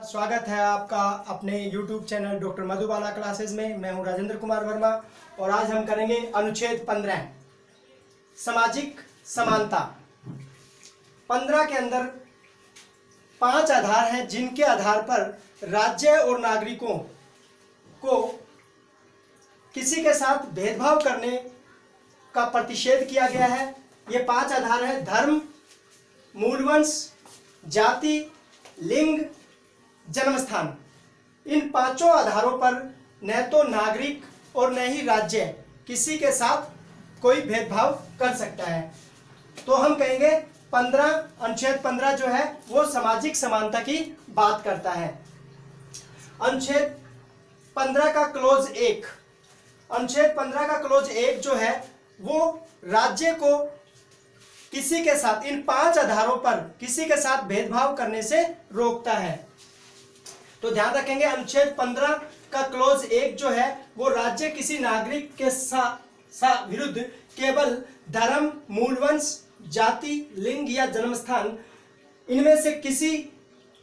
स्वागत है आपका अपने YouTube channel doctor Madhubala classes में। मैं हूं राजेंद्र कुमार वर्मा और आज हम करेंगे अनुच्छेद 15 सामाजिक समानता। 15 के अंदर 5 आधार हैं जिनके आधार पर राज्य और नागरिकों को किसी के साथ भेदभाव करने का प्रतिषेध किया गया है। ये 5 आधार हैं: धर्म, मूलवंश, जाति, लिंग, जन्मस्थान। इन 5 आधारों पर न तो नागरिक और न ही राज्य किसी के साथ कोई भेदभाव कर सकता है। तो हम कहेंगे अनुच्छेद 15 जो है वो सामाजिक समानता की बात करता है। अनुच्छेद 15 का क्लोज 1, अनुच्छेद 15 का क्लोज 1 जो है वो राज्य को किसी के साथ इन 5 आधारों पर किसी के साथ भेदभाव करने से रोकता है। तो ध्यान रखेंगे, अनुच्छेद 15 का क्लोज 1 जो है वो राज्य किसी नागरिक के विरुद्ध केवल धर्म, मूलवंश, जाति, लिंग या जन्मस्थान इनमें से किसी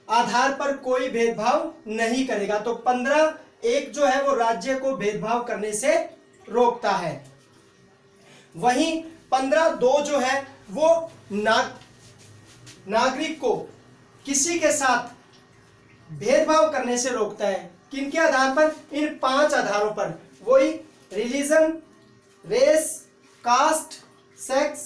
आधार पर कोई भेदभाव नहीं करेगा। तो 15(1) जो है वो राज्य को भेदभाव करने से रोकता है। वहीं 15(2) जो है वो नागरिक को किसी के साथ भेदभाव करने से रोकता है। किनके आधार पर? इन 5 आधारों पर। वही रिलीजन, रेस, कास्ट, सेक्स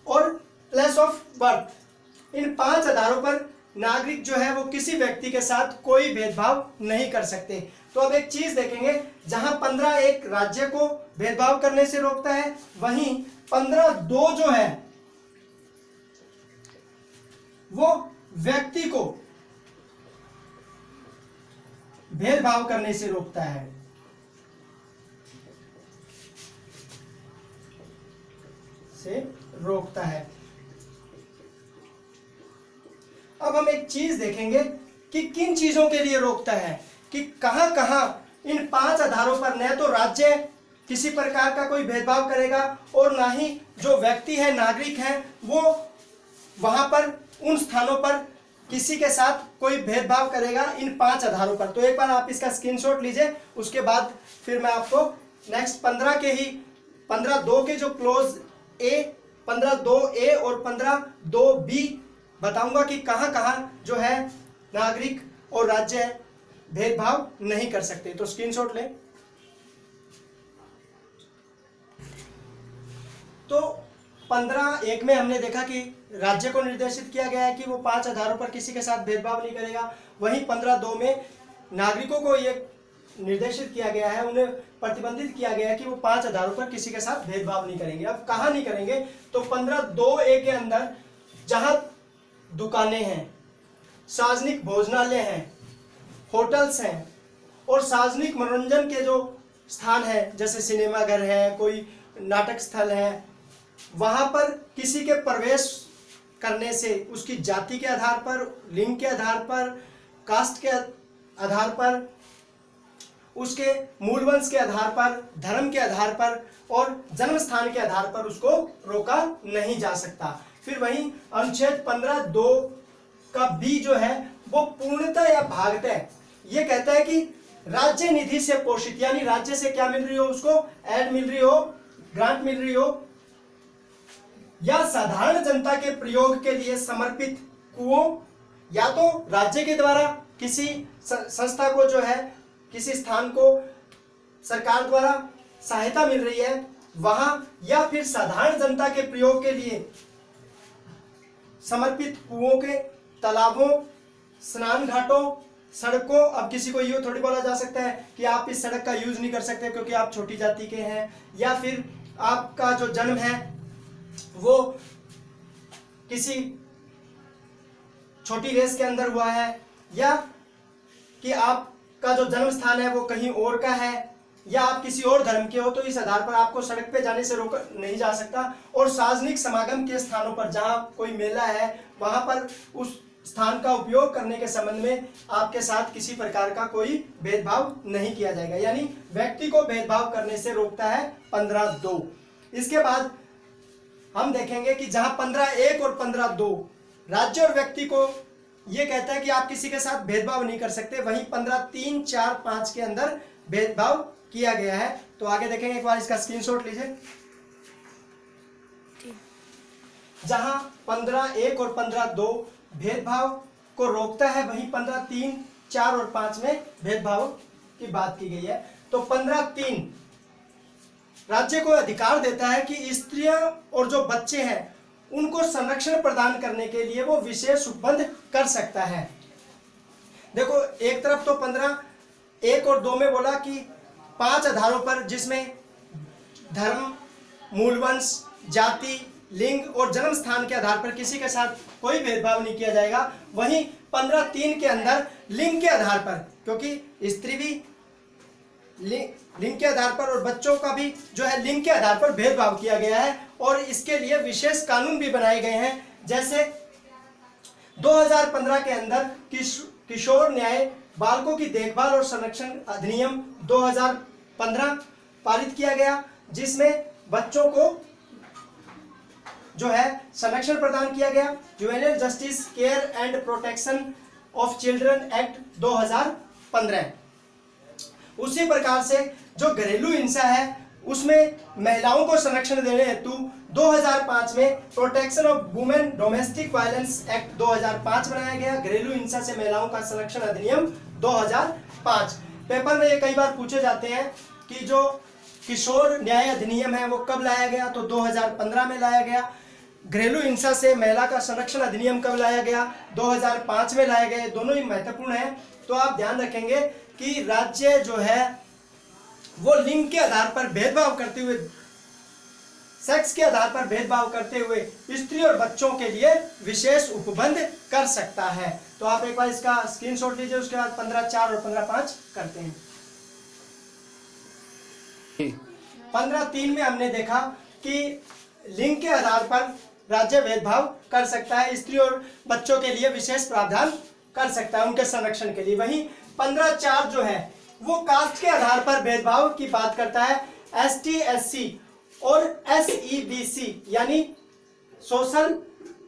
और प्लेस ऑफ बर्थ। इन 5 आधारों पर नागरिक जो है वो किसी व्यक्ति के साथ कोई भेदभाव नहीं कर सकते। तो अब एक चीज देखेंगे, जहां 15(1) राज्य को भेदभाव करने से रोकता है, वहीं 15(2) जो है वो व्यक्ति को भेदभाव करने से रोकता है। अब हम एक चीज देखेंगे कि किन चीजों के लिए रोकता है, कि कहां कहां इन 5 आधारों पर न तो राज्य किसी प्रकार का कोई भेदभाव करेगा और ना ही जो व्यक्ति है, नागरिक है, वो वहां पर उन स्थानों पर किसी के साथ कोई भेदभाव करेगा इन 5 आधारों पर। तो एक बार आप इसका स्क्रीनशॉट लीजिए, उसके बाद फिर मैं आपको नेक्स्ट 15(2) के जो क्लोज ए, 15(2)(a) और 15(2)(b) बताऊंगा कि कहां कहां जो है नागरिक और राज्य भेदभाव नहीं कर सकते। तो स्क्रीनशॉट लें। तो 15(1) में हमने देखा कि राज्य को निर्देशित किया गया है कि वो 5 आधारों पर किसी के साथ भेदभाव नहीं करेगा। वहीं 15(2) में नागरिकों को ये निर्देशित किया गया है, उन्हें प्रतिबंधित किया गया है कि वो 5 आधारों पर किसी के साथ भेदभाव नहीं करेंगे। अब कहाँ नहीं करेंगे? तो 15(2)(a) के अंदर जहां दुकानें हैं, सार्वजनिक भोजनालय हैं, होटल्स हैं और सार्वजनिक मनोरंजन के जो स्थान है, जैसे सिनेमा घर है, कोई नाटक स्थल है, वहां पर किसी के प्रवेश करने से उसकी जाति के आधार पर, लिंग के आधार पर, कास्ट के आधार पर, उसके मूलवंश के आधार पर, धर्म के आधार पर और जन्म स्थान के आधार पर उसको रोका नहीं जा सकता। फिर वहीं अनुच्छेद 15(2) का बी जो है वो पूर्णतः या भागतः ये कहता है कि राज्य निधि से पोषित, यानी राज्य से क्या मिल रही हो, उसको एड मिल रही हो, ग्रांट मिल रही हो, या साधारण जनता के प्रयोग के लिए समर्पित कुओं, या तो राज्य के द्वारा किसी संस्था को जो है, किसी स्थान को सरकार द्वारा सहायता मिल रही है वहां, या फिर साधारण जनता के प्रयोग के लिए समर्पित कुओं के, तालाबों, स्नान घाटों, सड़कों। अब किसी को ये थोड़ी बोला जा सकता है कि आप इस सड़क का यूज नहीं कर सकते क्योंकि आप छोटी जाति के हैं, या फिर आपका जो जन्म है वो किसी छोटी रेस के अंदर हुआ है, या कि आपका जो जन्म स्थान है वो कहीं और का है, या आप किसी और धर्म के हो, तो इस आधार पर आपको सड़क पे जाने से रोका नहीं जा सकता। और सार्वजनिक समागम के स्थानों पर, जहां कोई मेला है, वहां पर उस स्थान का उपयोग करने के संबंध में आपके साथ किसी प्रकार का कोई भेदभाव नहीं किया जाएगा, यानी व्यक्ति को भेदभाव करने से रोकता है 15(2). इसके बाद हम देखेंगे कि जहां 15(1) और 15(2) राज्य और व्यक्ति को ये कहता है कि आप किसी के साथ भेदभाव नहीं कर सकते। वहीं 15(3), 4, 5 के अंदर भेदभाव किया गया है। तो आगे देखेंगे, एक बार इसका स्क्रीनशॉट लीजिए। जहां 15(1) और 15(2) भेदभाव को रोकता है, वहीं 15(3), 4 और 5 में भेदभाव की बात की गई है। तो 15(3) राज्य को अधिकार देता है कि स्त्रियां और जो बच्चे हैं उनको संरक्षण प्रदान करने के लिए वो विशेष उपबंध कर सकता है। देखो, एक तरफ तो 15(1) और 2 में बोला कि 5 आधारों पर, जिसमें धर्म, मूलवंश, जाति, लिंग और जन्म स्थान के आधार पर किसी के साथ कोई भेदभाव नहीं किया जाएगा। वहीं 15(3) के अंदर लिंग के आधार पर, क्योंकि स्त्री भी लिंग के आधार पर और बच्चों का भी जो है लिंग के आधार पर भेदभाव किया गया है और इसके लिए विशेष कानून भी बनाए गए हैं। जैसे 2015 के अंदर किशोर न्याय, बालकों की देखभाल और संरक्षण अधिनियम 2015 पारित किया गया, जिसमें बच्चों को जो है संरक्षण प्रदान किया गया। Juvenile justice care and protection of children act 2015। उसी प्रकार से जो घरेलू हिंसा है उसमें महिलाओं को संरक्षण देने हेतु 2005 में protection of women domestic violence act 2005 बनाया गया। घरेलू हिंसा से महिलाओं का संरक्षण अधिनियम 2005। पेपर में ये कई बार पूछे जाते हैं कि जो किशोर न्याय अधिनियम है वो कब लाया गया, तो 2015 में लाया गया। घरेलू हिंसा से महिला का संरक्षण अधिनियम कब लाया गया, 2005 में लाया गया। दोनों ही महत्वपूर्ण है। तो आप ध्यान रखेंगे कि राज्य जो है वो लिंग के आधार पर भेदभाव करते हुए, सेक्स के आधार पर भेदभाव करते हुए स्त्री और बच्चों के लिए विशेष उपबंध कर सकता है। तो आप एक बार इसका स्क्रीनशॉट लीजिए, उसके बाद 15(4) और 15(5) करते हैं। 15(3) में हमने देखा कि लिंग के आधार पर राज्य भेदभाव कर सकता है, स्त्री और बच्चों के लिए विशेष प्रावधान कर सकता है उनके संरक्षण के लिए। वहीं 15(4) जो है वो कास्ट के आधार पर भेदभाव की बात करता है। ST, SC और SEBC यानी सोशल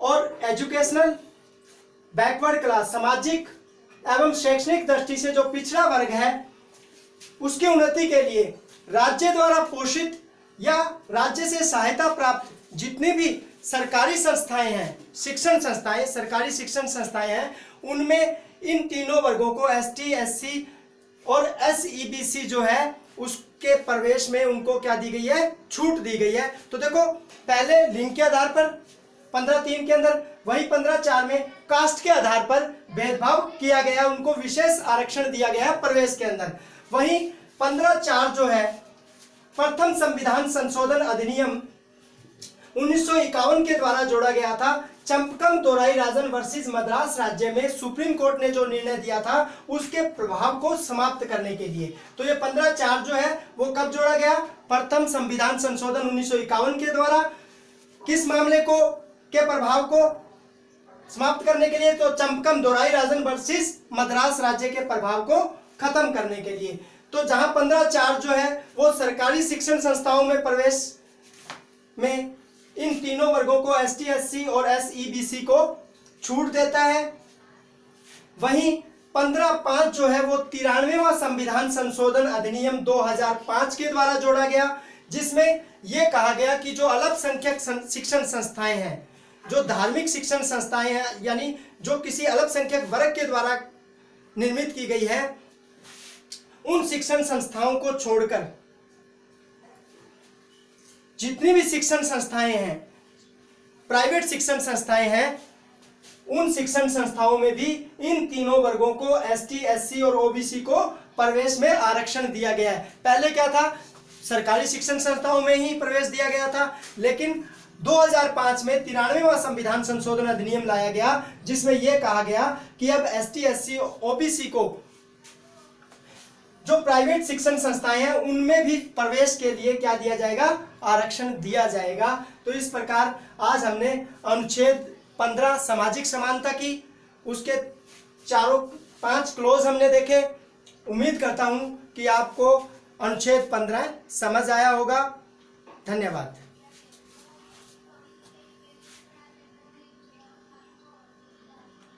और एजुकेशनल बैकवर्ड क्लास, सामाजिक एवं शैक्षणिक दृष्टि से जो पिछड़ा वर्ग है उसकी उन्नति के लिए राज्य द्वारा पोषित या राज्य से सहायता प्राप्त जितनी भी सरकारी संस्थाएं हैं, शिक्षण संस्थाएं, सरकारी शिक्षण संस्थाएं हैं, उनमें इन तीनों वर्गों को ST, SC और SEBC जो है उसके प्रवेश में उनको क्या दी गई है, छूट दी गई है। तो देखो, पहले लिंग के आधार पर 15(3) के अंदर, वही 15(4) में कास्ट के आधार पर भेदभाव किया गया, उनको विशेष आरक्षण दिया गया है प्रवेश के अंदर। वहीं 15(4) जो है प्रथम संविधान संशोधन अधिनियम 1951 के द्वारा जोड़ा गया था। चंपकम दोराईराजन वर्सेस मद्रास राज्य में सुप्रीम कोर्ट ने जो निर्णय दिया था उसके प्रभाव को समाप्त करने के लिए। तो ये 15(4) जो है वो कब जोड़ा गया, प्रथम संविधान संशोधन 1951 के द्वारा। किस मामले को के प्रभाव को समाप्त करने के लिए, तो चंपकम दोराईराजन वर्सेस मद्रास राज्य के प्रभाव को खत्म करने के लिए। तो जहां 15(4) जो है वो सरकारी शिक्षण संस्थाओं में प्रवेश में इन तीनों वर्गों को ST, SC और SEBC को छूट देता है। वहीं 15(5) जो है वो 93वां संविधान संशोधन अधिनियम 2005 के द्वारा जोड़ा गया, जिसमें यह कहा गया कि जो अल्पसंख्यक शिक्षण संस्थाएं हैं, जो धार्मिक शिक्षण संस्थाएं हैं, यानी जो किसी अल्पसंख्यक वर्ग के द्वारा निर्मित की गई है, उन शिक्षण संस्थाओं को छोड़कर जितनी भी शिक्षण संस्थाएं हैं, प्राइवेट शिक्षण संस्थाएं हैं, उन शिक्षण संस्थाओं में भी इन तीनों वर्गों को ST, SC और OBC को प्रवेश में आरक्षण दिया गया है। पहले क्या था, सरकारी शिक्षण संस्थाओं में ही प्रवेश दिया गया था, लेकिन 2005 में 93वां संविधान संशोधन अधिनियम लाया गया, जिसमें यह कहा गया कि अब ST, SC, OBC को जो प्राइवेट शिक्षण संस्थाएं हैं उनमें भी प्रवेश के लिए क्या दिया जाएगा, आरक्षण दिया जाएगा। तो इस प्रकार आज हमने अनुच्छेद 15 सामाजिक समानता की, उसके 4-5 क्लोज हमने देखे। उम्मीद करता हूं कि आपको अनुच्छेद 15 समझ आया होगा। धन्यवाद।